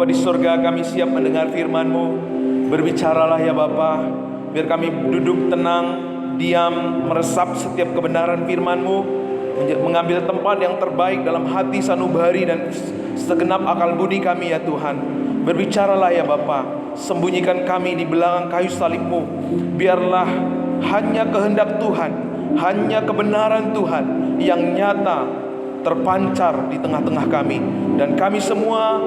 Bapa di surga, kami siap mendengar firman-Mu. Berbicaralah ya Bapa, biar kami duduk tenang, diam, meresap setiap kebenaran firman-Mu, mengambil tempat yang terbaik dalam hati sanubari dan segenap akal budi kami ya Tuhan. Berbicaralah ya Bapa, sembunyikan kami di belakang kayu salib-Mu. Biarlah hanya kehendak Tuhan, hanya kebenaran Tuhan yang nyata terpancar di tengah-tengah kami. Dan kami semua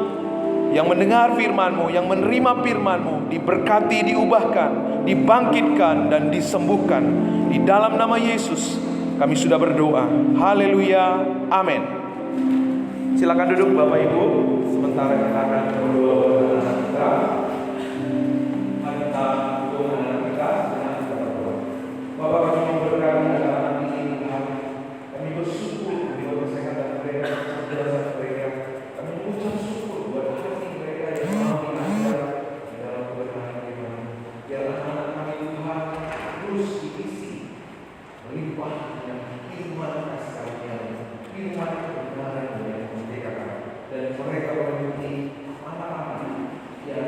yang mendengar firman-Mu, yang menerima firman-Mu, diberkati, diubahkan, dibangkitkan, dan disembuhkan. Di dalam nama Yesus kami sudah berdoa. Haleluya, amin. Silakan duduk Bapak Ibu. Sementara kita akan berdoa bersama kita. Mari kita berdoa dengan kita. Bapak, kami memberkati anak-anak ini Tuhan. Kami bersyukur buat kesehatan mereka, kecerdasan mereka. Kami mengucap syukur buat hati mereka yang mau diajar di dalam kebenaran firman. Biar anak-anak kami Tuhan terus diisi melimpah dengan firman kasih-Nya, firman kebenaran yang memerdekakan, dan mereka menjadi anak-anak yang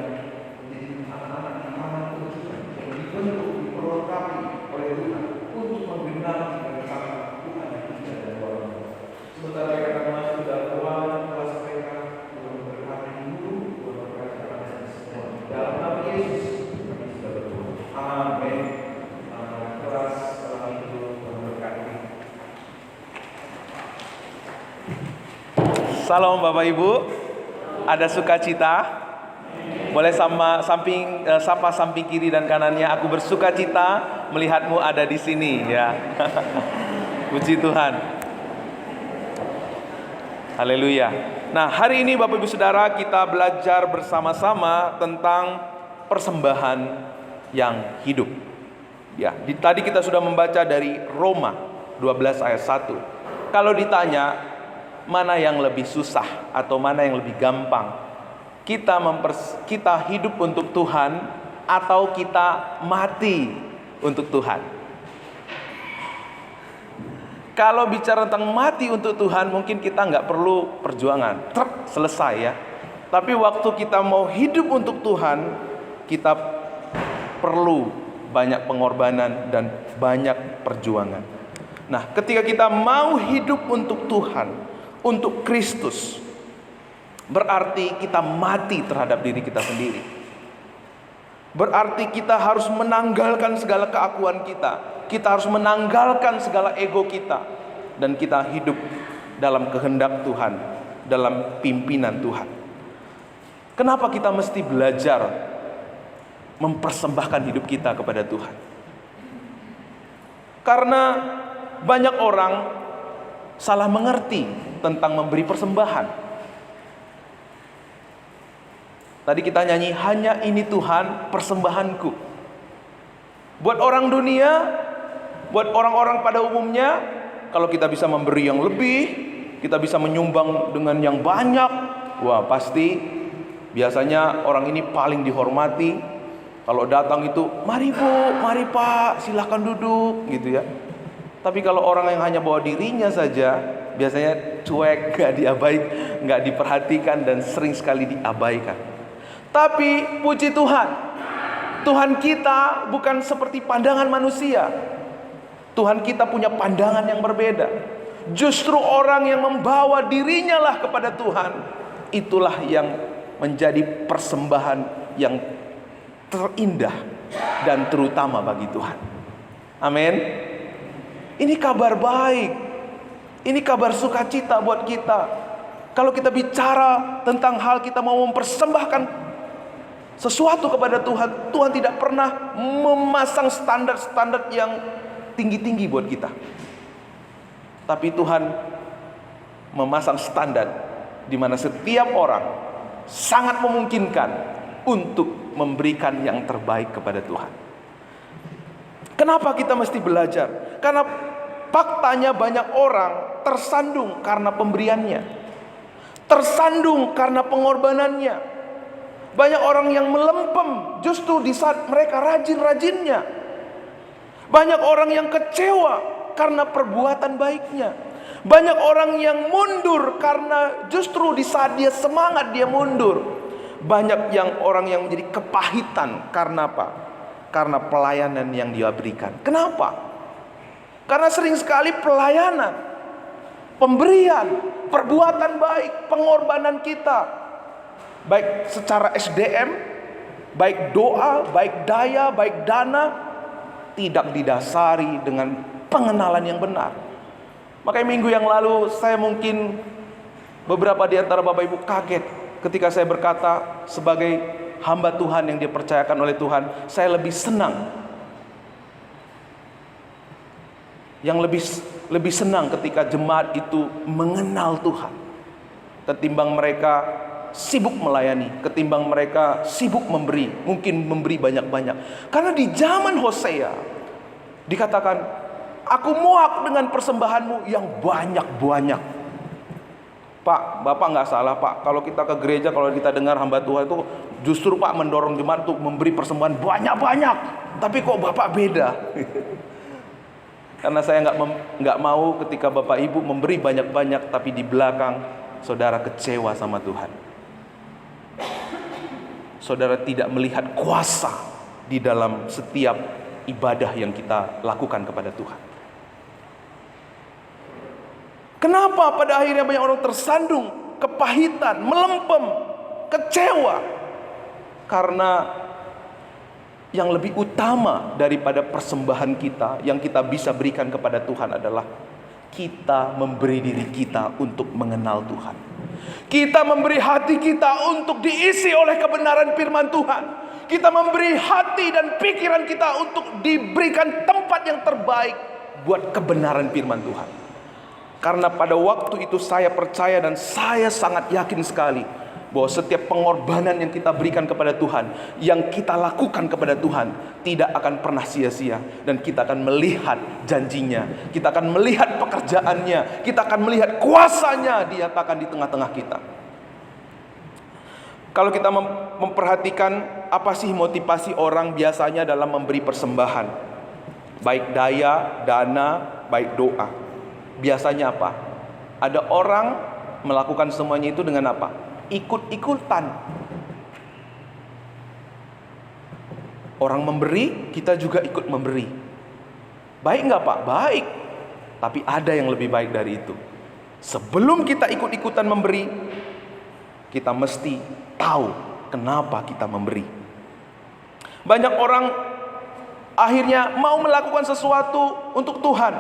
menjadi anak-anak yang aman Tuhan, yang dibentuk, diperlengkapi oleh Tuhan untuk menggenapi rencana Tuhan yang indah dan luar biasa. Sementara mereka akan masuk dalam ruangan kelas mereka, Tuhan memberkati guru, Tuhan memberkati anak-anak semua. Dalam nama Yesus kami sudah berdoa. Amin. Anak kelas setelah itu Tuhan memberkati. Salam Bapak Ibu. Ada sukacita? Boleh sapa samping kiri dan kanannya. Aku bersukacita melihatmu ada di sini ya. Puji Tuhan. Haleluya. Nah, hari ini Bapak Ibu Saudara kita belajar bersama-sama tentang persembahan yang hidup. Ya, tadi kita sudah membaca dari Roma 12 ayat 1. Kalau ditanya mana yang lebih susah atau mana yang lebih gampang, kita hidup untuk Tuhan atau kita mati untuk Tuhan? Kalau bicara tentang mati untuk Tuhan, mungkin kita nggak perlu perjuangan, selesai ya. Tapi waktu kita mau hidup untuk Tuhan, kita perlu banyak pengorbanan dan banyak perjuangan. Nah, ketika kita mau hidup untuk Tuhan, untuk Kristus, berarti kita mati terhadap diri kita sendiri. Berarti kita harus menanggalkan segala keakuan kita. Kita harus menanggalkan segala ego kita. Dan kita hidup dalam kehendak Tuhan, dalam pimpinan Tuhan. Kenapa kita mesti belajar mempersembahkan hidup kita kepada Tuhan? Karena banyak orang salah mengerti tentang memberi persembahan. Tadi kita nyanyi, hanya ini Tuhan persembahanku. Buat orang dunia, buat orang-orang pada umumnya, kalau kita bisa memberi yang lebih, kita bisa menyumbang dengan yang banyak, wah pasti biasanya orang ini paling dihormati. Kalau datang itu, mari Bu, mari Pak, silakan duduk gitu ya. Tapi kalau orang yang hanya bawa dirinya saja, biasanya cuek, nggak diperhatikan dan sering sekali diabaikan. Tapi puji Tuhan, Tuhan kita bukan seperti pandangan manusia. Tuhan kita punya pandangan yang berbeda. Justru orang yang membawa dirinya lah kepada Tuhan, itulah yang menjadi persembahan yang terindah dan terutama bagi Tuhan. Amin. Ini kabar baik. Ini kabar sukacita buat kita. Kalau kita bicara tentang hal kita mau mempersembahkan sesuatu kepada Tuhan, Tuhan tidak pernah memasang standar-standar yang tinggi-tinggi buat kita. Tapi Tuhan memasang standar di mana setiap orang sangat memungkinkan untuk memberikan yang terbaik kepada Tuhan. Kenapa kita mesti belajar? Karena faktanya banyak orang tersandung karena pemberiannya, tersandung karena pengorbanannya. Banyak orang yang melempem justru di saat mereka rajin-rajinnya. Banyak orang yang kecewa karena perbuatan baiknya. Banyak orang yang mundur karena justru di saat dia semangat dia mundur. banyak orang yang menjadi kepahitan. Karena apa? Karena pelayanan yang dia berikan. Kenapa? Karena sering sekali pelayanan, pemberian, perbuatan baik, pengorbanan kita, baik secara SDM, baik doa, baik daya, baik dana, tidak didasari dengan pengenalan yang benar. Makanya minggu yang lalu saya mungkin beberapa di antara Bapak Ibu kaget ketika saya berkata sebagai hamba Tuhan yang dipercayakan oleh Tuhan, saya lebih senang. Yang lebih senang ketika jemaat itu mengenal Tuhan ketimbang mereka sibuk melayani, ketimbang mereka sibuk memberi, mungkin memberi banyak-banyak. Karena di zaman Hosea dikatakan, aku muak dengan persembahanmu yang banyak-banyak. Pak, Bapak nggak salah Pak. Kalau kita ke gereja, kalau kita dengar hamba Tuhan itu justru Pak mendorong jemaat untuk memberi persembahan banyak-banyak. Tapi kok Bapak beda? Karena saya nggak mau ketika Bapak Ibu memberi banyak-banyak, tapi di belakang saudara kecewa sama Tuhan. Saudara tidak melihat kuasa di dalam setiap ibadah yang kita lakukan kepada Tuhan. Kenapa pada akhirnya banyak orang tersandung, kepahitan, melempem, kecewa? Karena yang lebih utama daripada persembahan kita yang kita bisa berikan kepada Tuhan adalah kita memberi diri kita untuk mengenal Tuhan. Kita memberi hati kita untuk diisi oleh kebenaran firman Tuhan. Kita memberi hati dan pikiran kita untuk diberikan tempat yang terbaik buat kebenaran firman Tuhan. Karena pada waktu itu saya percaya dan saya sangat yakin sekali bahwa setiap pengorbanan yang kita berikan kepada Tuhan, yang kita lakukan kepada Tuhan, tidak akan pernah sia-sia. Dan kita akan melihat janjinya, kita akan melihat pekerjaannya, kita akan melihat kuasanya dinyatakan di tengah-tengah kita. Kalau kita memperhatikan apa sih motivasi orang biasanya dalam memberi persembahan, baik daya, dana, baik doa, biasanya apa? Ada orang melakukan semuanya itu dengan apa? Ikut-ikutan. Orang memberi, kita juga ikut memberi. Baik nggak Pak? Baik. Tapi ada yang lebih baik dari itu. Sebelum kita ikut-ikutan memberi, kita mesti tahu kenapa kita memberi. Banyak orang akhirnya mau melakukan sesuatu untuk Tuhan,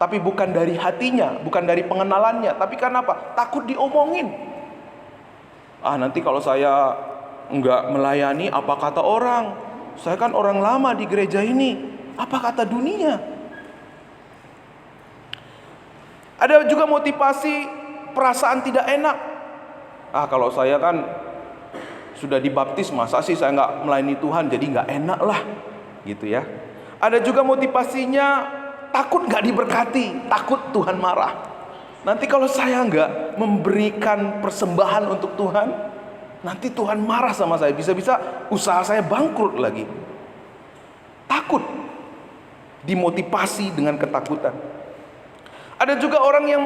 tapi bukan dari hatinya, bukan dari pengenalannya. Tapi karena apa? Takut diomongin. Nanti kalau saya enggak melayani, apa kata orang? Saya kan orang lama di gereja ini. Apa kata dunia? Ada juga motivasi perasaan tidak enak. Kalau saya kan sudah dibaptis, masa sih saya enggak melayani Tuhan, jadi enggak enak lah, gitu ya. Ada juga motivasinya takut enggak diberkati, takut Tuhan marah. Nanti kalau saya enggak memberikan persembahan untuk Tuhan, nanti Tuhan marah sama saya. Bisa-bisa usaha saya bangkrut lagi. Takut. Dimotivasi dengan ketakutan. Ada juga orang yang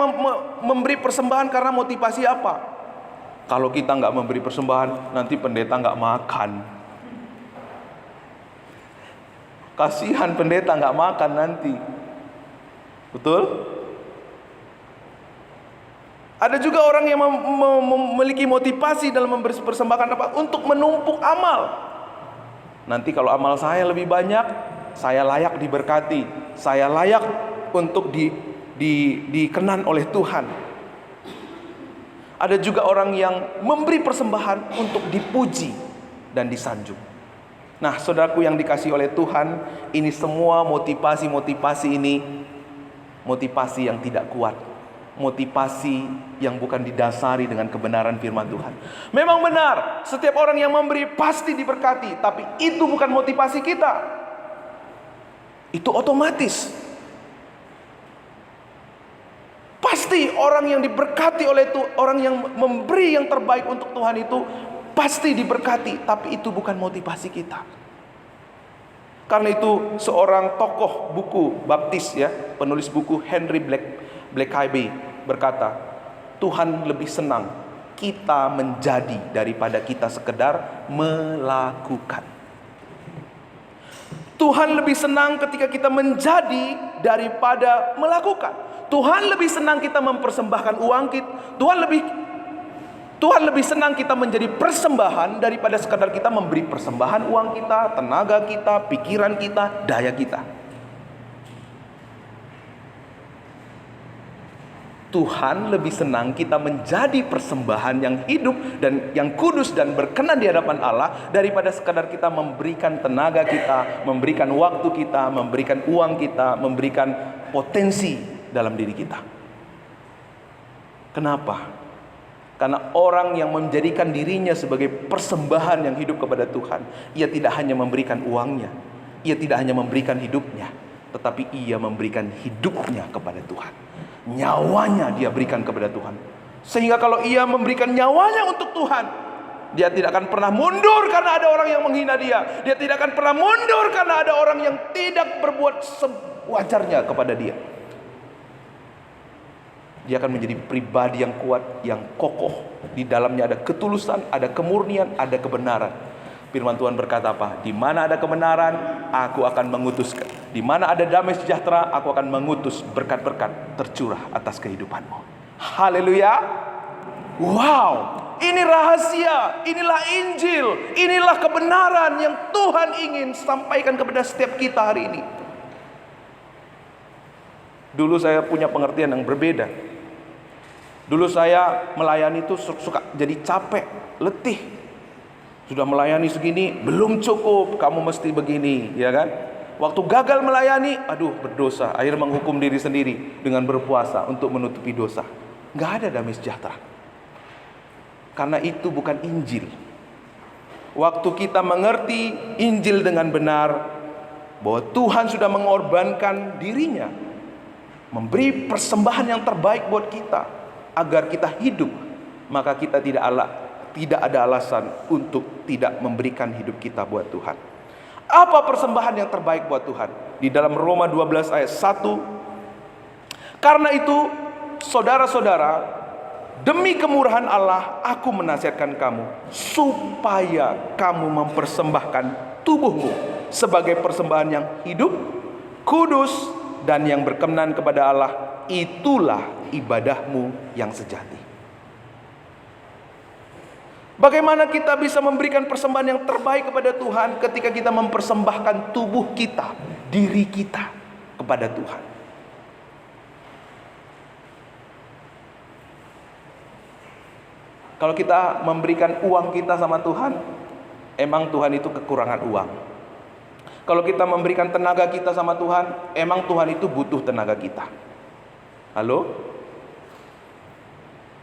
memberi persembahan karena motivasi apa? Kalau kita enggak memberi persembahan, nanti pendeta enggak makan. Kasihan pendeta enggak makan nanti. Betul? Ada juga orang yang memiliki motivasi dalam memberi persembahan apa? Untuk menumpuk amal. Nanti kalau amal saya lebih banyak, saya layak diberkati, saya layak untuk dikenan oleh Tuhan. Ada juga orang yang memberi persembahan untuk dipuji dan disanjung. Nah, saudaraku yang dikasihi oleh Tuhan, ini semua motivasi-motivasi ini motivasi yang tidak kuat. Motivasi yang bukan didasari dengan kebenaran firman Tuhan. Memang benar, setiap orang yang memberi pasti diberkati, tapi itu bukan motivasi kita. Itu otomatis. Pasti orang yang diberkati oleh Tuhan, orang yang memberi yang terbaik untuk Tuhan itu pasti diberkati, tapi itu bukan motivasi kita. Karena itu seorang tokoh buku baptis ya, penulis buku Henry Blackaby berkata, Tuhan lebih senang kita menjadi daripada kita sekedar melakukan. Tuhan lebih senang ketika kita menjadi daripada melakukan. Tuhan lebih senang kita mempersembahkan uang kita. Tuhan lebih senang kita menjadi persembahan daripada sekadar kita memberi persembahan uang kita, tenaga kita, pikiran kita, daya kita. Tuhan lebih senang kita menjadi persembahan yang hidup dan yang kudus dan berkenan di hadapan Allah daripada sekadar kita memberikan tenaga kita, memberikan waktu kita, memberikan uang kita, memberikan potensi dalam diri kita. Kenapa? Karena orang yang menjadikan dirinya sebagai persembahan yang hidup kepada Tuhan, ia tidak hanya memberikan uangnya, ia tidak hanya memberikan hidupnya, tetapi ia memberikan hidupnya kepada Tuhan. Nyawanya dia berikan kepada Tuhan. Sehingga kalau ia memberikan nyawanya untuk Tuhan, dia tidak akan pernah mundur karena ada orang yang menghina dia. Dia tidak akan pernah mundur karena ada orang yang tidak berbuat sewajarnya kepada dia. Dia akan menjadi pribadi yang kuat, yang kokoh. Di dalamnya ada ketulusan, ada kemurnian, ada kebenaran. Firman Tuhan berkata apa? Di mana ada kebenaran, aku akan mengutuskan. Di mana ada damai sejahtera, aku akan mengutus berkat-berkat tercurah atas kehidupanmu. Haleluya. Wow, ini rahasia, inilah Injil, inilah kebenaran yang Tuhan ingin sampaikan kepada setiap kita hari ini. Dulu saya punya pengertian yang berbeda. Dulu saya melayani itu suka jadi capek, letih. Sudah melayani segini, belum cukup, kamu mesti begini, ya kan? Waktu gagal melayani, aduh berdosa, akhirnya menghukum diri sendiri dengan berpuasa untuk menutupi dosa. Nggak ada damai sejahtera. Karena itu bukan Injil. Waktu kita mengerti Injil dengan benar, bahwa Tuhan sudah mengorbankan dirinya, memberi persembahan yang terbaik buat kita, agar kita hidup, maka kita tidak ada alasan untuk tidak memberikan hidup kita buat Tuhan. Apa persembahan yang terbaik buat Tuhan? Di dalam Roma 12 ayat 1. Karena itu, saudara-saudara, demi kemurahan Allah, aku menasihatkan kamu, supaya kamu mempersembahkan tubuhmu sebagai persembahan yang hidup, kudus, dan yang berkenan kepada Allah. Itulah ibadahmu yang sejati. Bagaimana kita bisa memberikan persembahan yang terbaik kepada Tuhan ketika kita mempersembahkan tubuh kita, diri kita kepada Tuhan? Kalau kita memberikan uang kita sama Tuhan, emang Tuhan itu kekurangan uang. Kalau kita memberikan tenaga kita sama Tuhan, emang Tuhan itu butuh tenaga kita. Halo?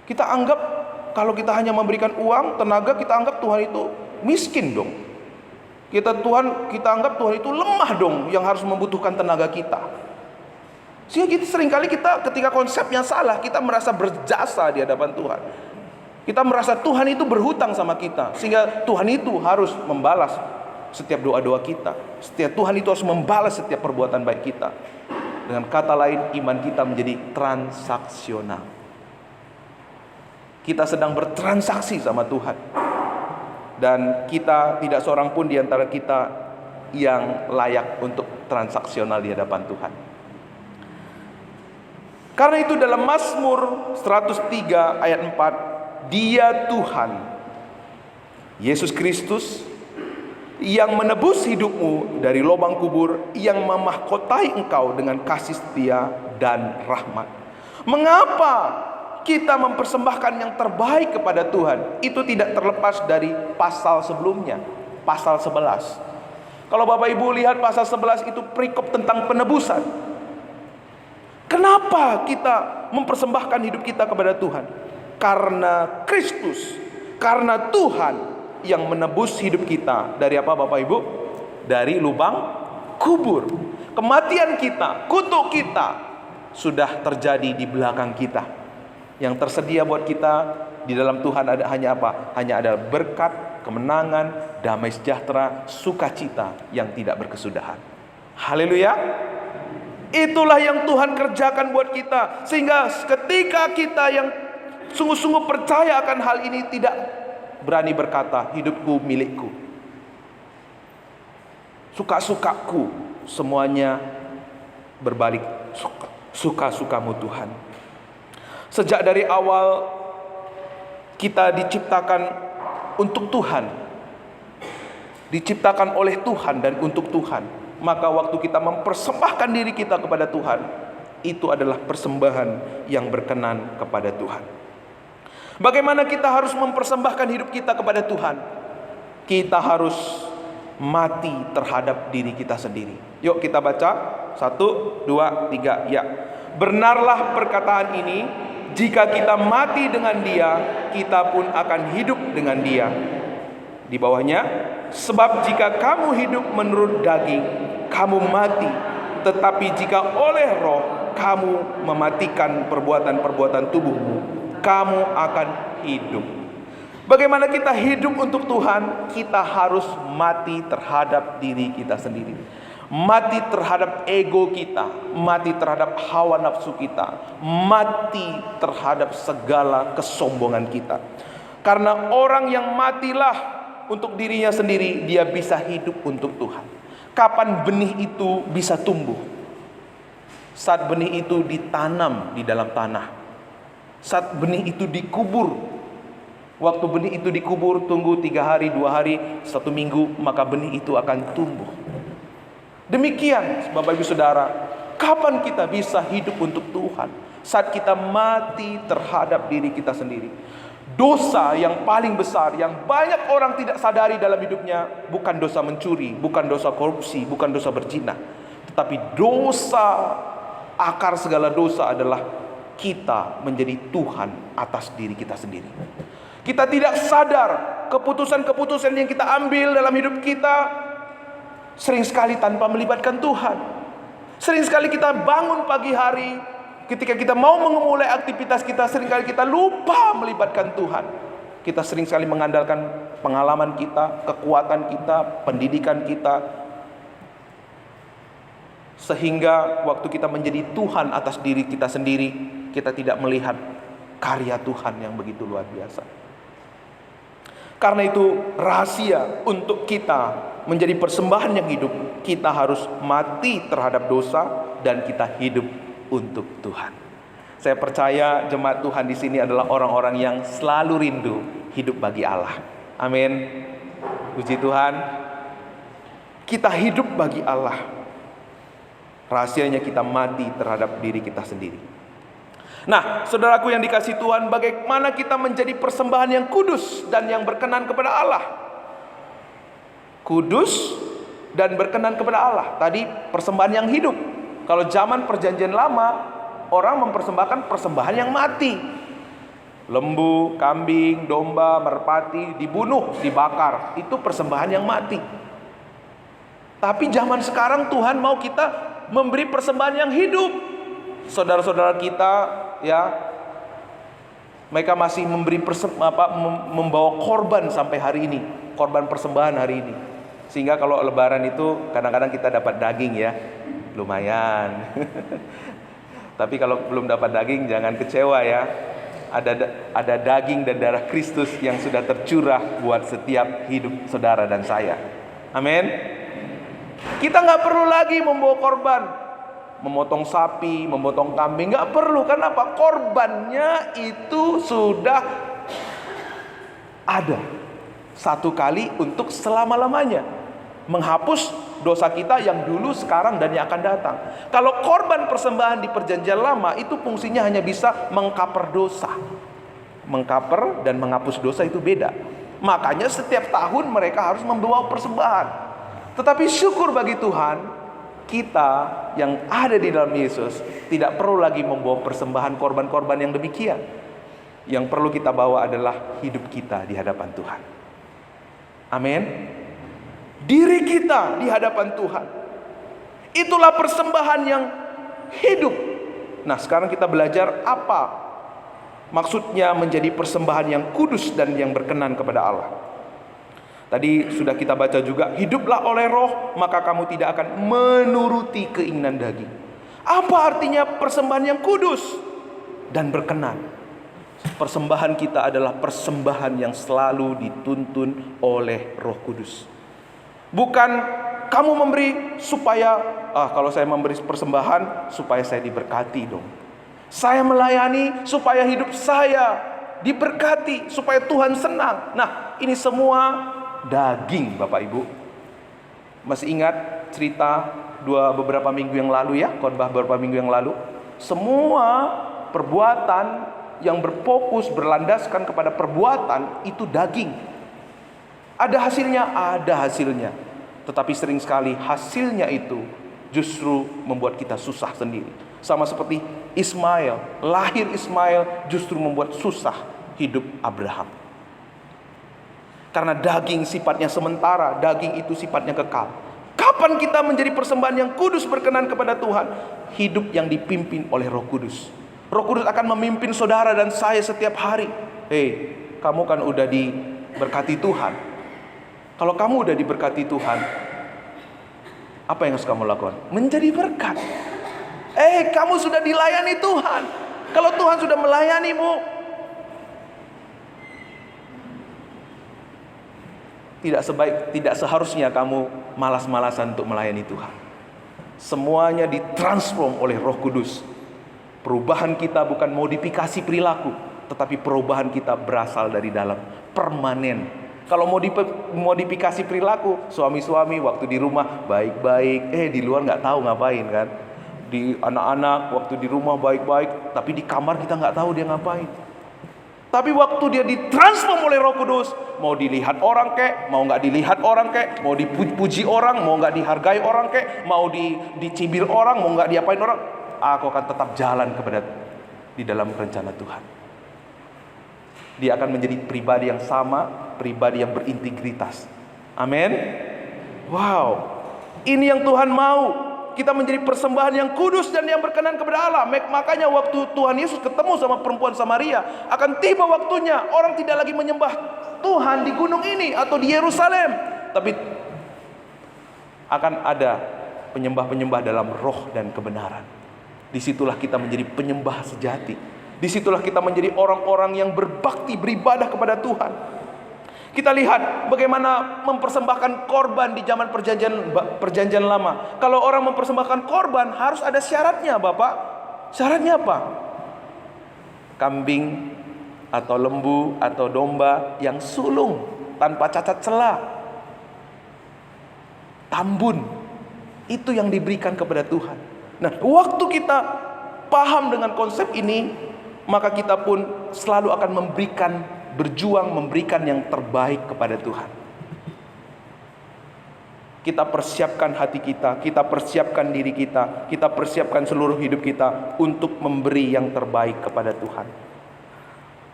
Kita anggap kalau kita hanya memberikan uang, tenaga, kita anggap Tuhan itu miskin dong. Kita anggap Tuhan itu lemah dong, yang harus membutuhkan tenaga kita. Sehingga seringkali kita ketika konsepnya salah, kita merasa berjasa di hadapan Tuhan. Kita merasa Tuhan itu berhutang sama kita, sehingga Tuhan itu harus membalas setiap doa-doa kita. Tuhan itu harus membalas setiap perbuatan baik kita. Dengan kata lain, iman kita menjadi transaksional. Kita sedang bertransaksi sama Tuhan. Dan kita tidak seorang pun di antara kita yang layak untuk transaksional di hadapan Tuhan. Karena itu dalam Mazmur 103 ayat 4, Dia Tuhan, Yesus Kristus, yang menebus hidupmu dari lubang kubur, yang memahkotai engkau dengan kasih setia dan rahmat. Mengapa kita mempersembahkan yang terbaik kepada Tuhan? Itu tidak terlepas dari pasal sebelumnya, pasal 11. Kalau Bapak Ibu lihat pasal 11 itu perikop tentang penebusan. Kenapa kita mempersembahkan hidup kita kepada Tuhan? Karena Kristus, karena Tuhan yang menebus hidup kita dari apa Bapak Ibu? Dari lubang kubur. Kematian kita, kutuk kita sudah terjadi di belakang kita. Yang tersedia buat kita di dalam Tuhan hanya apa? Hanya ada berkat, kemenangan, damai sejahtera, sukacita yang tidak berkesudahan. Haleluya. Itulah yang Tuhan kerjakan buat kita. Sehingga ketika kita yang sungguh-sungguh percaya akan hal ini, tidak berani berkata, hidupku milikku, suka-sukaku semuanya berbalik suka-sukamu Tuhan. Sejak dari awal kita diciptakan untuk Tuhan, diciptakan oleh Tuhan dan untuk Tuhan. Maka waktu kita mempersembahkan diri kita kepada Tuhan, itu adalah persembahan yang berkenan kepada Tuhan. Bagaimana kita harus mempersembahkan hidup kita kepada Tuhan? Kita harus mati terhadap diri kita sendiri. Yuk kita baca 1, 2, 3 ya. Benarlah perkataan ini, jika kita mati dengan Dia, kita pun akan hidup dengan Dia. Di bawahnya, sebab jika kamu hidup menurut daging, kamu mati. Tetapi jika oleh roh kamu mematikan perbuatan-perbuatan tubuhmu, kamu akan hidup. Bagaimana kita hidup untuk Tuhan? Kita harus mati terhadap diri kita sendiri, mati terhadap ego kita, mati terhadap hawa nafsu kita, mati terhadap segala kesombongan kita. Karena orang yang matilah untuk dirinya sendiri, dia bisa hidup untuk Tuhan. Kapan benih itu bisa tumbuh? Saat benih itu ditanam di dalam tanah, saat benih itu dikubur. Waktu benih itu dikubur, tunggu 3 hari, 2 hari, 1 minggu, maka benih itu akan tumbuh. Demikian Bapak Ibu Saudara, kapan kita bisa hidup untuk Tuhan? Saat kita mati terhadap diri kita sendiri. Dosa yang paling besar, yang banyak orang tidak sadari dalam hidupnya, bukan dosa mencuri, bukan dosa korupsi, bukan dosa berzina, tetapi dosa, akar segala dosa adalah kita menjadi Tuhan atas diri kita sendiri. Kita tidak sadar keputusan-keputusan yang kita ambil dalam hidup kita sering sekali tanpa melibatkan Tuhan. Sering sekali kita bangun pagi hari, ketika kita mau memulai aktivitas kita, sering kali kita lupa melibatkan Tuhan. Kita sering sekali mengandalkan pengalaman kita, kekuatan kita, pendidikan kita, sehingga waktu kita menjadi Tuhan atas diri kita sendiri, kita tidak melihat karya Tuhan yang begitu luar biasa. Karena itu rahasia untuk kita menjadi persembahan yang hidup, kita harus mati terhadap dosa dan kita hidup untuk Tuhan. Saya percaya jemaat Tuhan di sini adalah orang-orang yang selalu rindu hidup bagi Allah. Amin. Puji Tuhan. Kita hidup bagi Allah. Rahasianya kita mati terhadap diri kita sendiri. Nah, saudaraku yang dikasihi Tuhan, bagaimana kita menjadi persembahan yang kudus dan yang berkenan kepada Allah? Kudus dan berkenan kepada Allah. Tadi persembahan yang hidup. Kalau zaman perjanjian lama, orang mempersembahkan persembahan yang mati. Lembu, kambing, domba, merpati dibunuh, dibakar. Itu persembahan yang mati. Tapi zaman sekarang Tuhan mau kita memberi persembahan yang hidup. Saudara-saudara kita, ya, mereka masih membawa korban sampai hari ini, korban persembahan hari ini. Sehingga kalau lebaran itu kadang-kadang kita dapat daging ya, lumayan. Tapi kalau belum dapat daging jangan kecewa ya. Ada daging dan darah Kristus yang sudah tercurah buat setiap hidup saudara dan saya. Amin. Kita nggak perlu lagi membawa korban, memotong sapi, memotong kambing, nggak perlu. Karena apa? Korbannya itu sudah ada satu kali untuk selama-lamanya, menghapus dosa kita yang dulu, sekarang, dan yang akan datang. Kalau korban persembahan di perjanjian lama itu fungsinya hanya bisa mengcover dosa. Mengcover dan menghapus dosa itu beda. Makanya setiap tahun mereka harus membawa persembahan. Tetapi syukur bagi Tuhan, kita yang ada di dalam Yesus tidak perlu lagi membawa persembahan korban-korban yang demikian. Yang perlu kita bawa adalah hidup kita di hadapan Tuhan. Amin. Diri kita di hadapan Tuhan, itulah persembahan yang hidup. Nah, sekarang kita belajar apa maksudnya menjadi persembahan yang kudus dan yang berkenan kepada Allah. Tadi sudah kita baca juga, hiduplah oleh roh, maka kamu tidak akan menuruti keinginan daging. Apa artinya persembahan yang kudus dan berkenan? Persembahan kita adalah persembahan yang selalu dituntun oleh Roh Kudus. Bukan kamu memberi supaya, kalau saya memberi persembahan supaya saya diberkati dong. Saya melayani supaya hidup saya diberkati, supaya Tuhan senang. Nah, ini semua daging, Bapak Ibu. Masih ingat cerita beberapa minggu yang lalu ya, khotbah beberapa minggu yang lalu? Semua perbuatan yang berfokus berlandaskan kepada perbuatan itu daging. Ada hasilnya. Tetapi sering sekali hasilnya itu justru membuat kita susah sendiri. Sama seperti Ismail, lahir Ismail justru membuat susah hidup Abraham. Karena daging sifatnya sementara, daging itu sifatnya kekal. Kapan kita menjadi persembahan yang kudus berkenan kepada Tuhan? Hidup yang dipimpin oleh Roh Kudus. Roh Kudus akan memimpin saudara dan saya setiap hari. Kamu kan udah diberkati Tuhan. Kalau kamu udah diberkati Tuhan, apa yang harus kamu lakukan? Menjadi berkat. Kamu sudah dilayani Tuhan. Kalau Tuhan sudah melayanimu, tidak seharusnya kamu malas-malasan untuk melayani Tuhan. Semuanya ditransform oleh Roh Kudus. Perubahan kita bukan modifikasi perilaku, tetapi perubahan kita berasal dari dalam, permanen. Kalau modifikasi perilaku, suami-suami waktu di rumah baik-baik, di luar nggak tahu ngapain kan. Di anak-anak waktu di rumah baik-baik, tapi di kamar kita nggak tahu dia ngapain. Tapi waktu dia ditransform oleh Roh Kudus, mau dilihat orang kek, mau nggak dilihat orang kek, mau dipuji orang, mau nggak dihargai orang kek, mau dicibir orang, mau nggak diapain orang, aku akan tetap jalan di dalam rencana Tuhan. Dia akan menjadi pribadi yang sama, pribadi yang berintegritas. Amin. Wow, ini yang Tuhan mau. Kita menjadi persembahan yang kudus dan yang berkenan kepada Allah. Makanya waktu Tuhan Yesus ketemu sama perempuan Samaria, akan tiba waktunya orang tidak lagi menyembah Tuhan di gunung ini atau di Yerusalem, tapi akan ada penyembah-penyembah dalam roh dan kebenaran. Disitulah kita menjadi penyembah sejati. Disitulah kita menjadi orang-orang yang berbakti, beribadah kepada Tuhan. Kita lihat bagaimana mempersembahkan korban di zaman perjanjian lama. Kalau orang mempersembahkan korban harus ada syaratnya, Bapak. Syaratnya apa? Kambing atau lembu atau domba yang sulung tanpa cacat celah. Tambun. Itu yang diberikan kepada Tuhan. Nah, waktu kita paham dengan konsep ini, maka kita pun selalu akan berjuang memberikan yang terbaik kepada Tuhan. Kita persiapkan hati kita persiapkan diri kita persiapkan seluruh hidup kita untuk memberi yang terbaik kepada Tuhan.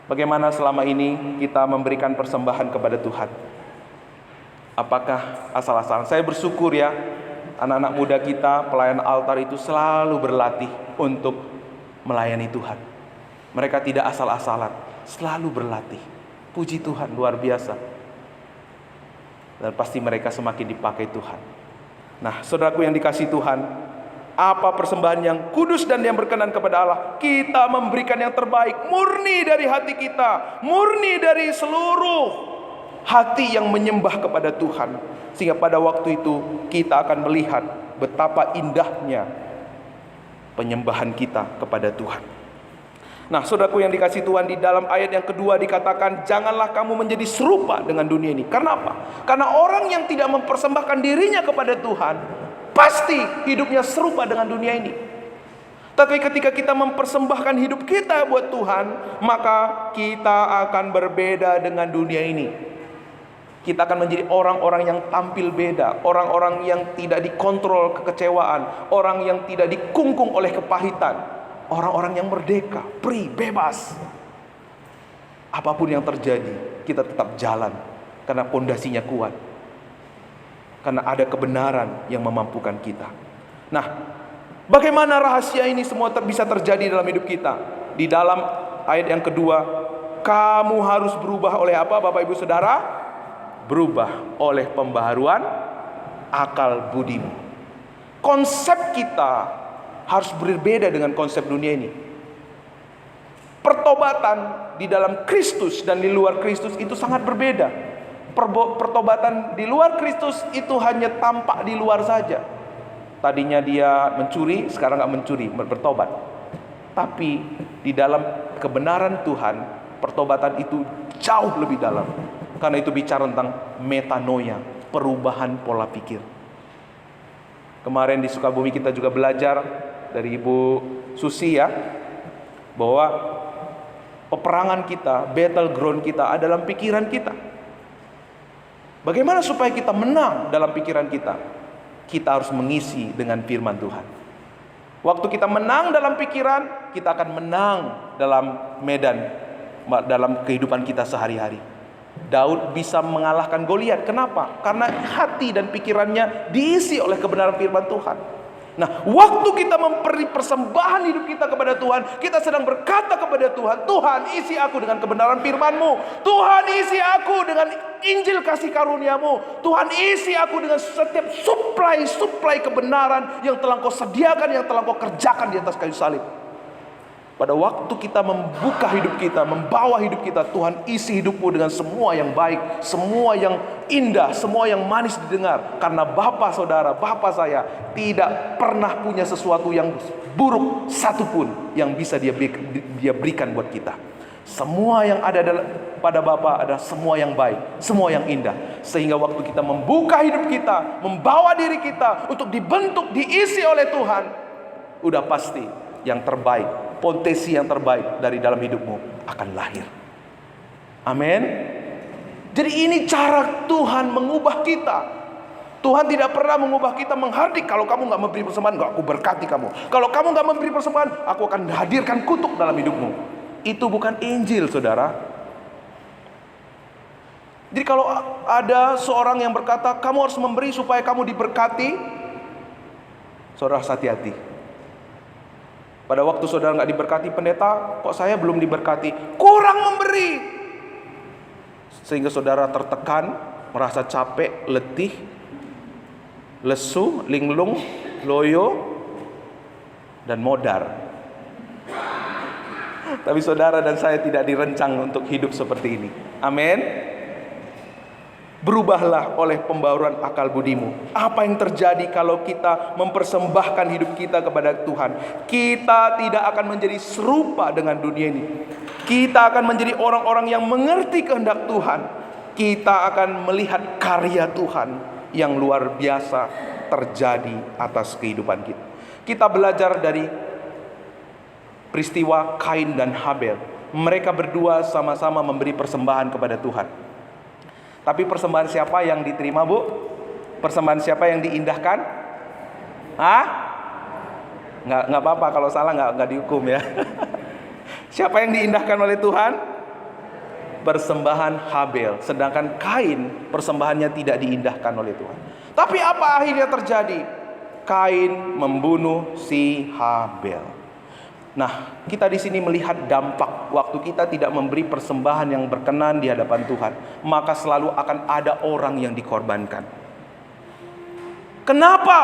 Bagaimana selama ini kita memberikan persembahan kepada Tuhan? Apakah asal-asalan? Saya bersyukur ya, anak-anak muda kita, pelayan altar itu selalu berlatih untuk melayani Tuhan. Mereka tidak asal-asalan, selalu berlatih. Puji Tuhan, luar biasa. Dan pasti mereka semakin dipakai Tuhan. Nah, saudaraku yang dikasihi Tuhan, apa persembahan yang kudus dan yang berkenan kepada Allah? Kita memberikan yang terbaik, murni dari hati kita, murni dari seluruh hati yang menyembah kepada Tuhan. Sehingga pada waktu itu kita akan melihat betapa indahnya penyembahan kita kepada Tuhan. Nah, saudaraku yang dikasihi Tuhan, di dalam ayat yang kedua dikatakan, janganlah kamu menjadi serupa dengan dunia ini. Karena apa? Karena orang yang tidak mempersembahkan dirinya kepada Tuhan, pasti hidupnya serupa dengan dunia ini. Tapi ketika kita mempersembahkan hidup kita buat Tuhan, maka kita akan berbeda dengan dunia ini. Kita akan menjadi orang-orang yang tampil beda, orang-orang yang tidak dikontrol kekecewaan, orang yang tidak dikungkung oleh kepahitan. Orang-orang yang merdeka, free, bebas. Apapun yang terjadi, kita tetap jalan karena pondasinya kuat. Karena ada kebenaran yang memampukan kita. Nah, bagaimana rahasia ini semua bisa terjadi dalam hidup kita? Di dalam ayat yang kedua, kamu harus berubah oleh apa, Bapak Ibu Saudara? Berubah oleh pembaharuan akal budimu. Konsep kita harus berbeda dengan konsep dunia ini. Pertobatan di dalam Kristus dan di luar Kristus itu sangat berbeda. Pertobatan di luar Kristus itu hanya tampak di luar saja. Tadinya dia mencuri, sekarang gak mencuri, bertobat. Tapi di dalam kebenaran Tuhan, pertobatan itu jauh lebih dalam. Karena itu bicara tentang metanoia, perubahan pola pikir. Kemarin di Sukabumi kita juga belajar dari Ibu Susi ya, bahwa peperangan kita, battleground kita ada dalam pikiran kita. Bagaimana supaya kita menang dalam pikiran kita? Kita harus mengisi dengan firman Tuhan. Waktu kita menang dalam pikiran, kita akan menang dalam medan, dalam kehidupan kita sehari-hari. Daud bisa mengalahkan Goliat. Kenapa? Karena hati dan pikirannya diisi oleh kebenaran firman Tuhan. Nah, waktu kita memberi persembahan hidup kita kepada Tuhan, kita sedang berkata kepada Tuhan, Tuhan isi aku dengan kebenaran firman-Mu. Tuhan isi aku dengan Injil kasih karunia-Mu. Tuhan isi aku dengan setiap supply kebenaran yang telah Kau sediakan, yang telah Kau kerjakan di atas kayu salib. Pada waktu kita membuka hidup kita, membawa hidup kita, Tuhan isi hidupmu dengan semua yang baik, semua yang indah, semua yang manis didengar. Karena Bapa saudara, Bapa saya tidak pernah punya sesuatu yang buruk satupun yang bisa dia berikan buat kita. Semua yang ada pada Bapa adalah semua yang baik, semua yang indah. Sehingga waktu kita membuka hidup kita, membawa diri kita untuk dibentuk, diisi oleh Tuhan, udah pasti yang terbaik, potensi yang terbaik dari dalam hidupmu akan lahir. Amin. Jadi ini cara Tuhan mengubah kita. Tuhan tidak pernah mengubah kita menghardik. Kalau kamu gak memberi persembahan, aku berkati kamu. Kalau kamu gak memberi persembahan, aku akan hadirkan kutuk dalam hidupmu. Itu bukan Injil, saudara. Jadi kalau ada seorang yang berkata, kamu harus memberi supaya kamu diberkati, saudara hati-hati. Pada waktu saudara nggak diberkati pendeta, kok saya belum diberkati? Kurang memberi. Sehingga saudara tertekan, merasa capek, letih, lesu, linglung, loyo, dan modar. Tapi saudara dan saya tidak direncang untuk hidup seperti ini. Amin. Berubahlah oleh pembaruan akal budimu. Apa yang terjadi kalau kita mempersembahkan hidup kita kepada Tuhan? Kita tidak akan menjadi serupa dengan dunia ini. Kita akan menjadi orang-orang yang mengerti kehendak Tuhan. Kita akan melihat karya Tuhan yang luar biasa terjadi atas kehidupan kita. Kita belajar dari peristiwa Kain dan Habel. Mereka berdua sama-sama memberi persembahan kepada Tuhan. Tapi persembahan siapa yang diterima, Bu? Persembahan siapa yang diindahkan? Hah? Nggak apa-apa, kalau salah nggak dihukum ya. Siapa yang diindahkan oleh Tuhan? Persembahan Habel. Sedangkan Kain, persembahannya tidak diindahkan oleh Tuhan. Tapi apa akhirnya terjadi? Kain membunuh si Habel. Nah, kita di sini melihat dampak waktu kita tidak memberi persembahan yang berkenan di hadapan Tuhan, maka selalu akan ada orang yang dikorbankan. Kenapa?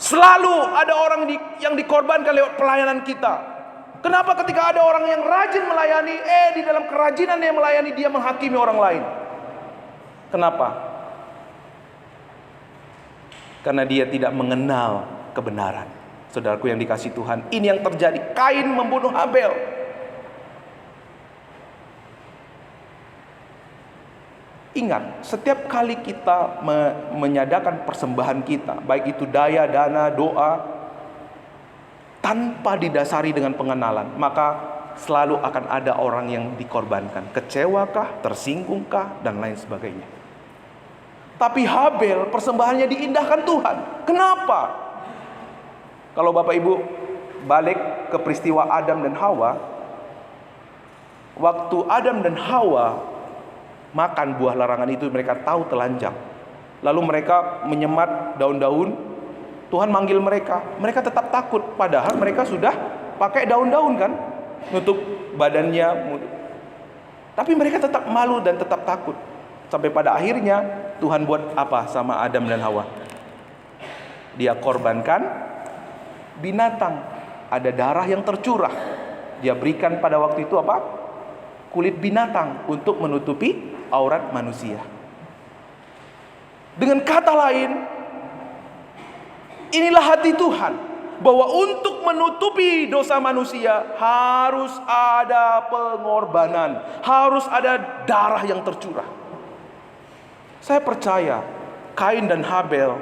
Selalu ada orang yang dikorbankan lewat pelayanan kita. Kenapa ketika ada orang yang rajin melayani, di dalam kerajinan yang melayani dia menghakimi orang lain? Kenapa? Karena dia tidak mengenal kebenaran. Saudaraku yang dikasihi Tuhan, ini yang terjadi. Kain membunuh Habel. Ingat, setiap kali kita menyadakan persembahan kita, baik itu daya, dana, doa, tanpa didasari dengan pengenalan, maka selalu akan ada orang yang dikorbankan. Kecewakah, tersinggung,kah, dan lain sebagainya. Tapi Habel, persembahannya diindahkan Tuhan. Kenapa? Kalau Bapak Ibu balik ke peristiwa Adam dan Hawa, waktu Adam dan Hawa makan buah larangan itu, mereka tahu telanjang. Lalu mereka menyemat daun-daun. Tuhan manggil mereka. Mereka tetap takut. Padahal mereka sudah pakai daun-daun kan, nutup badannya. Tapi mereka tetap malu dan tetap takut. Sampai pada akhirnya Tuhan buat apa sama Adam dan Hawa? Dia korbankan binatang. Ada darah yang tercurah. Dia berikan pada waktu itu apa? Kulit binatang untuk menutupi aurat manusia. Dengan kata lain, inilah hati Tuhan, bahwa untuk menutupi dosa manusia harus ada pengorbanan, harus ada darah yang tercurah. Saya percaya Kain dan Habel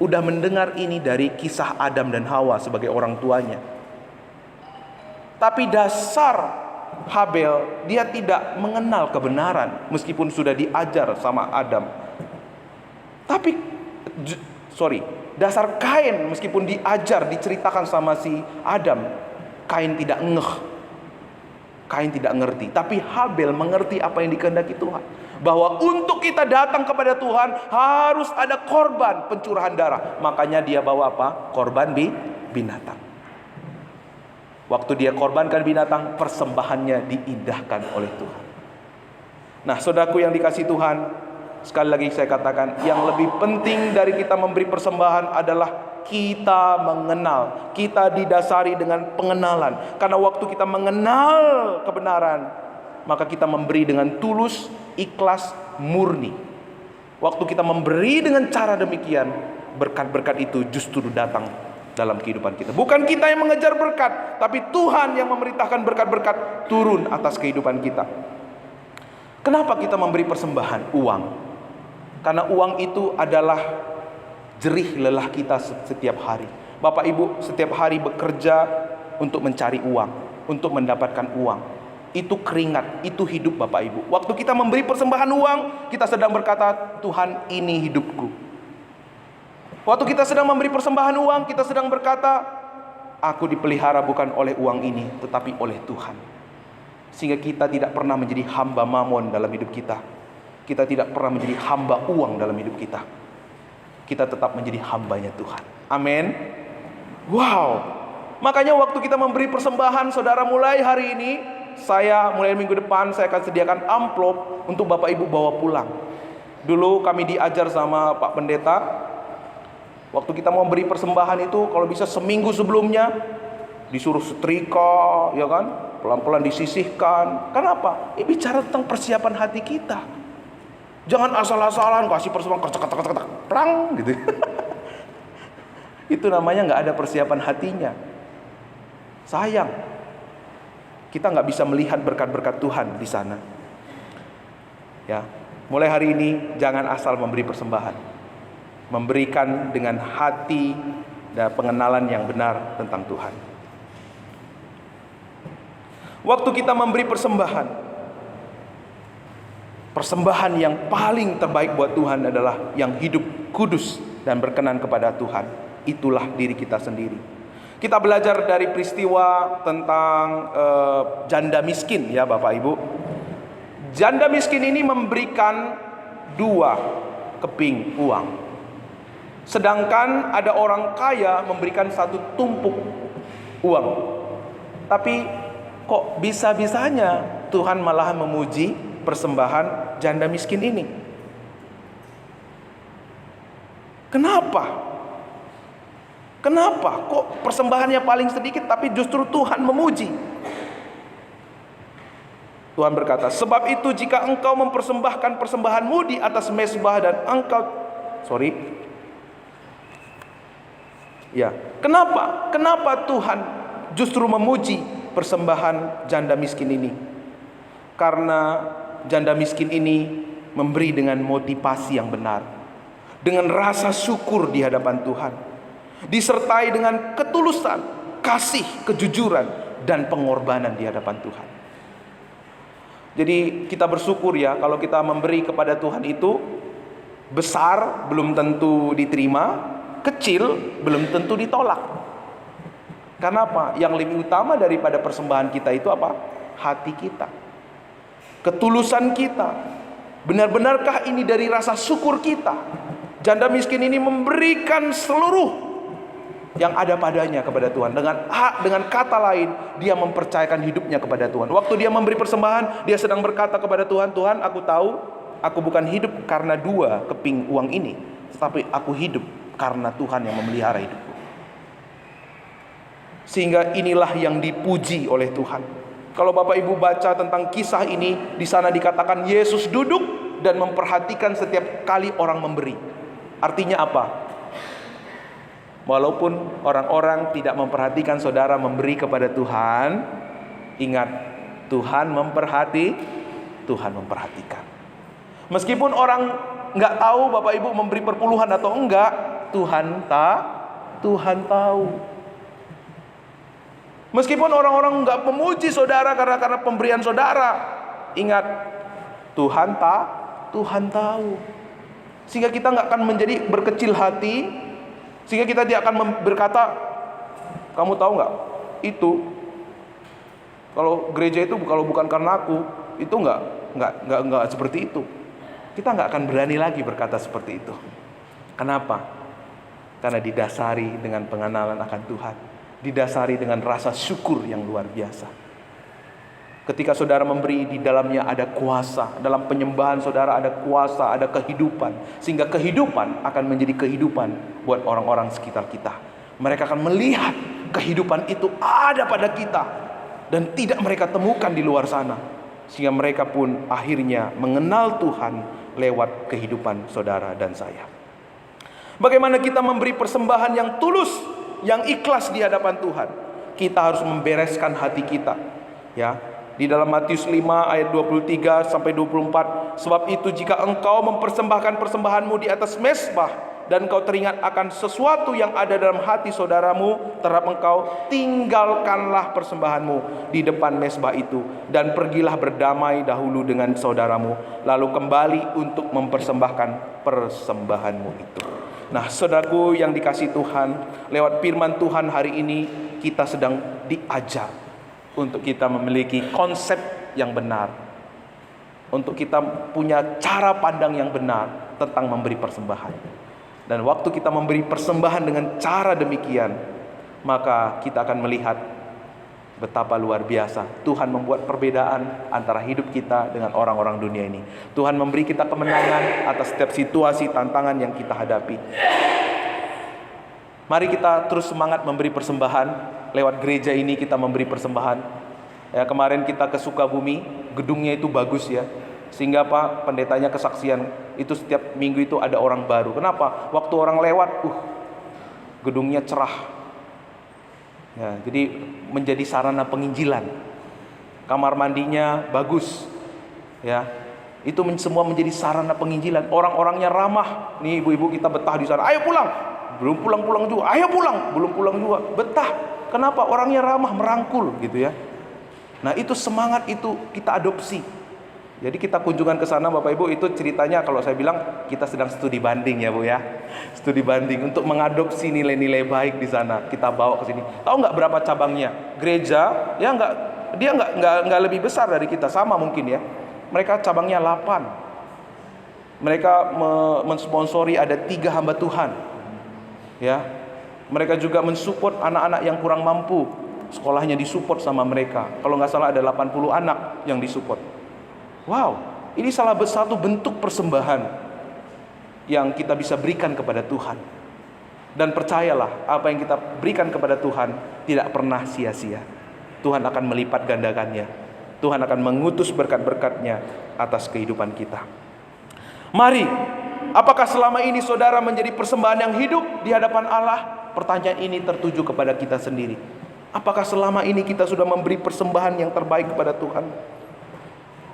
udah mendengar ini dari kisah Adam dan Hawa sebagai orang tuanya. Tapi dasar Habel, dia tidak mengenal kebenaran meskipun sudah diajar sama Adam. Tapi dasar Kain meskipun diajar, diceritakan sama si Adam, Kain tidak ngeh. Kain tidak ngerti, tapi Habel mengerti apa yang dikehendaki Tuhan. Bahwa untuk kita datang kepada Tuhan harus ada korban pencurahan darah. Makanya dia bawa apa? Korban binatang. Waktu dia korbankan binatang, persembahannya diindahkan oleh Tuhan. Nah, saudaraku yang dikasihi Tuhan, sekali lagi saya katakan, yang lebih penting dari kita memberi persembahan adalah kita mengenal. Kita didasari dengan pengenalan. Karena waktu kita mengenal kebenaran, maka kita memberi dengan tulus, ikhlas, murni. Waktu kita memberi dengan cara demikian, berkat-berkat itu justru datang dalam kehidupan kita. Bukan kita yang mengejar berkat, tapi Tuhan yang memerintahkan berkat-berkat turun atas kehidupan kita. Kenapa kita memberi persembahan? Uang. Karena uang itu adalah jerih lelah kita setiap hari. Bapak Ibu setiap hari bekerja untuk mencari uang, untuk mendapatkan uang. Itu keringat, itu hidup Bapak Ibu. Waktu kita memberi persembahan uang, kita sedang berkata, Tuhan, ini hidupku. Waktu kita sedang memberi persembahan uang, kita sedang berkata, aku dipelihara bukan oleh uang ini, tetapi oleh Tuhan. Sehingga kita tidak pernah menjadi hamba mamon dalam hidup kita. Kita tidak pernah menjadi hamba uang dalam hidup kita. Kita tetap menjadi hambanya Tuhan. Amin. Wow. Makanya waktu kita memberi persembahan, saudara, mulai hari ini, mulai minggu depan, saya akan sediakan amplop untuk Bapak Ibu bawa pulang. Dulu kami diajar sama Pak Pendeta, waktu kita mau beri persembahan itu, kalau bisa seminggu sebelumnya disuruh setrika, ya kan? Pelan-pelan disisihkan. Kenapa? Ini bicara tentang persiapan hati kita. Jangan asal-asalan kasih persembahan, ketak-ketak, prang gitu. Itu namanya nggak ada persiapan hatinya. Sayang, kita nggak bisa melihat berkat-berkat Tuhan di sana. Ya, mulai hari ini jangan asal memberi persembahan. Memberikan dengan hati dan pengenalan yang benar tentang Tuhan. Waktu kita memberi persembahan, persembahan yang paling terbaik buat Tuhan adalah yang hidup kudus dan berkenan kepada Tuhan. Itulah diri kita sendiri. Kita belajar dari peristiwa tentang janda miskin, ya Bapak Ibu. Janda miskin ini memberikan 2 keping uang. Sedangkan ada orang kaya memberikan 1 tumpuk uang. Tapi kok bisa-bisanya Tuhan malah memuji persembahan janda miskin ini? Kenapa? Kenapa? Kok persembahannya paling sedikit tapi justru Tuhan memuji? Tuhan berkata, sebab itu jika engkau mempersembahkan persembahanmu di atas mezbah dan engkau Kenapa Tuhan justru memuji persembahan janda miskin ini? Karena janda miskin ini memberi dengan motivasi yang benar, dengan rasa syukur di hadapan Tuhan, disertai dengan ketulusan, kasih, kejujuran, dan pengorbanan di hadapan Tuhan. Jadi kita bersyukur ya, kalau kita memberi kepada Tuhan itu besar belum tentu diterima, kecil belum tentu ditolak. Karena apa? Yang lebih utama daripada persembahan kita itu apa? Hati kita, ketulusan kita. Benar-benarkah ini dari rasa syukur kita? Janda miskin ini memberikan seluruh yang ada padanya kepada Tuhan. Dengan kata lain, dia mempercayakan hidupnya kepada Tuhan. Waktu dia memberi persembahan, dia sedang berkata kepada Tuhan, Tuhan, aku tahu aku bukan hidup karena 2 keping uang ini, tetapi aku hidup karena Tuhan yang memelihara hidupku. Sehingga inilah yang dipuji oleh Tuhan. Kalau Bapak Ibu baca tentang kisah ini, di sana dikatakan Yesus duduk dan memperhatikan setiap kali orang memberi. Artinya apa? Walaupun orang-orang tidak memperhatikan saudara memberi kepada Tuhan, ingat, Tuhan memperhatikan. Meskipun orang nggak tahu Bapak Ibu memberi perpuluhan atau enggak, Tuhan tahu. Meskipun orang-orang nggak memuji saudara karena pemberian saudara, ingat, Tuhan tahu. Sehingga kita nggak akan menjadi berkecil hati, sehingga kita tidak akan berkata, kamu tahu nggak, itu kalau gereja itu kalau bukan karena aku, itu nggak seperti itu. Kita nggak akan berani lagi berkata seperti itu. Kenapa? Karena didasari dengan pengenalan akan Tuhan, didasari dengan rasa syukur yang luar biasa. Ketika saudara memberi, di dalamnya ada kuasa. Dalam penyembahan saudara ada kuasa, ada kehidupan. Sehingga kehidupan akan menjadi kehidupan buat orang-orang sekitar kita. Mereka akan melihat kehidupan itu ada pada kita dan tidak mereka temukan di luar sana. Sehingga mereka pun akhirnya mengenal Tuhan lewat kehidupan saudara dan saya. Bagaimana kita memberi persembahan yang tulus, yang ikhlas di hadapan Tuhan? Kita harus membereskan hati kita. Ya, di dalam Matius 5 ayat 23 sampai 24, sebab itu jika engkau mempersembahkan persembahanmu di atas mezbah dan engkau teringat akan sesuatu yang ada dalam hati saudaramu terhadap engkau, tinggalkanlah persembahanmu di depan mezbah itu dan pergilah berdamai dahulu dengan saudaramu, lalu kembali untuk mempersembahkan persembahanmu itu. Nah, saudaraku yang dikasihi Tuhan, lewat firman Tuhan hari ini kita sedang diajar untuk kita memiliki konsep yang benar, untuk kita punya cara pandang yang benar tentang memberi persembahan. Dan waktu kita memberi persembahan dengan cara demikian, maka kita akan melihat betapa luar biasa Tuhan membuat perbedaan antara hidup kita dengan orang-orang dunia ini. Tuhan memberi kita kemenangan atas setiap situasi tantangan yang kita hadapi. Mari kita terus semangat memberi persembahan. Lewat gereja ini kita memberi persembahan. Ya, kemarin kita ke Sukabumi, gedungnya itu bagus ya. Sehingga Pak, pendetanya kesaksian, itu setiap minggu itu ada orang baru. Kenapa? Waktu orang lewat, gedungnya cerah. Ya, jadi menjadi sarana penginjilan. Kamar mandinya bagus. Ya. Itu semua menjadi sarana penginjilan. Orang-orangnya ramah. Nih ibu-ibu kita betah di sana. Ayo pulang. Belum pulang-pulang juga. Ayo pulang. Belum pulang juga. Betah. Kenapa? Orangnya ramah, merangkul gitu ya. Nah, itu semangat itu kita adopsi. Jadi kita kunjungan ke sana Bapak Ibu, itu ceritanya kalau saya bilang kita sedang studi banding ya Bu ya. Studi banding untuk mengadopsi nilai-nilai baik di sana. Kita bawa ke sini. Tahu nggak berapa cabangnya? Gereja ya dia nggak lebih besar dari kita, sama mungkin ya. Mereka cabangnya 8. Mereka mensponsori ada 3 hamba Tuhan. Ya. Mereka juga mensupport anak-anak yang kurang mampu. Sekolahnya disupport sama mereka. Kalau nggak salah ada 80 anak yang disupport. Wow, ini salah satu bentuk persembahan yang kita bisa berikan kepada Tuhan. Dan percayalah, apa yang kita berikan kepada Tuhan tidak pernah sia-sia. Tuhan akan melipat gandakannya. Tuhan akan mengutus berkat-berkatnya atas kehidupan kita. Mari, apakah selama ini saudara menjadi persembahan yang hidup di hadapan Allah? Pertanyaan ini tertuju kepada kita sendiri. Apakah selama ini kita sudah memberi persembahan yang terbaik kepada Tuhan?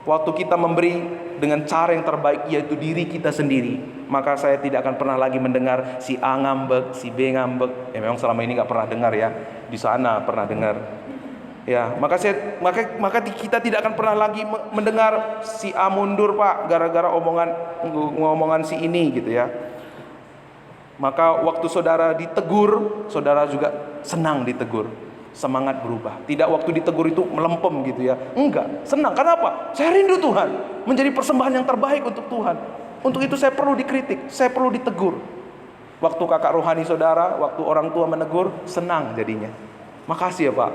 Waktu kita memberi dengan cara yang terbaik, yaitu diri kita sendiri, maka saya tidak akan pernah lagi mendengar si A ngambek, si B ngambek. Ya memang selama ini nggak pernah dengar ya, di sana pernah dengar. Ya, maka kita tidak akan pernah lagi mendengar si A mundur Pak, gara-gara ngomongan si ini gitu ya. Maka waktu saudara ditegur, saudara juga senang ditegur. Semangat berubah. Tidak waktu ditegur itu melempem gitu ya. Enggak, senang. Kenapa? Saya rindu Tuhan. Menjadi persembahan yang terbaik untuk Tuhan. Untuk itu saya perlu dikritik, saya perlu ditegur. Waktu kakak rohani saudara, waktu orang tua menegur, senang jadinya. Makasih ya Pak.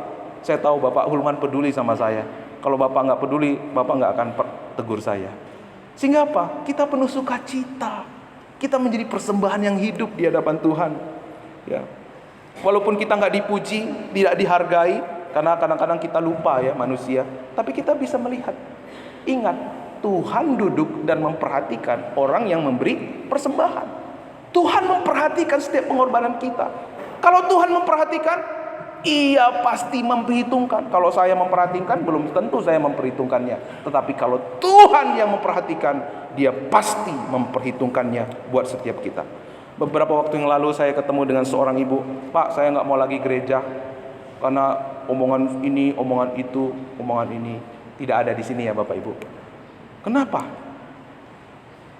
Saya tahu Bapak Hulman peduli sama saya. Kalau Bapak nggak peduli, Bapak nggak akan tegur saya. Sehingga apa? Kita penuh sukacita. Kita menjadi persembahan yang hidup di hadapan Tuhan. Ya. Walaupun kita nggak dipuji, tidak dihargai, karena kadang-kadang kita lupa ya manusia, tapi kita bisa melihat. Ingat, Tuhan duduk dan memperhatikan orang yang memberi persembahan. Tuhan memperhatikan setiap pengorbanan kita. Kalau Tuhan memperhatikan, Ia pasti memperhitungkan. Kalau saya memperhatikan, belum tentu saya memperhitungkannya. Tetapi kalau Tuhan yang memperhatikan, Dia pasti memperhitungkannya buat setiap kita. Beberapa waktu yang lalu saya ketemu dengan seorang ibu. Pak, saya nggak mau lagi gereja karena omongan ini, omongan itu, omongan ini tidak ada di sini ya Bapak Ibu. Kenapa?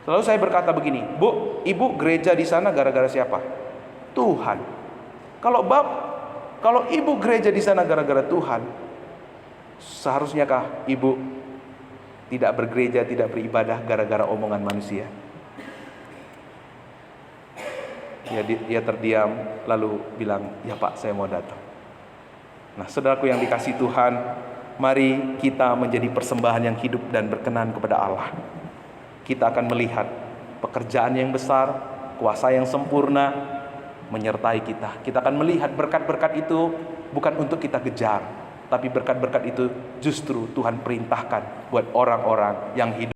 Selalu saya berkata begini, Bu, Ibu gereja di sana gara-gara siapa? Tuhan. Kalau Ibu gereja di sana gara-gara Tuhan, seharusnyakah Ibu tidak bergereja, tidak beribadah gara-gara omongan manusia? Dia terdiam lalu bilang, ya Pak, saya mau datang. Nah, saudaraku yang dikasihi Tuhan, mari kita menjadi persembahan yang hidup dan berkenan kepada Allah. Kita akan melihat pekerjaan yang besar, kuasa yang sempurna menyertai kita. Kita akan melihat berkat-berkat itu bukan untuk kita kejar, tapi berkat-berkat itu justru Tuhan perintahkan buat orang-orang yang hidup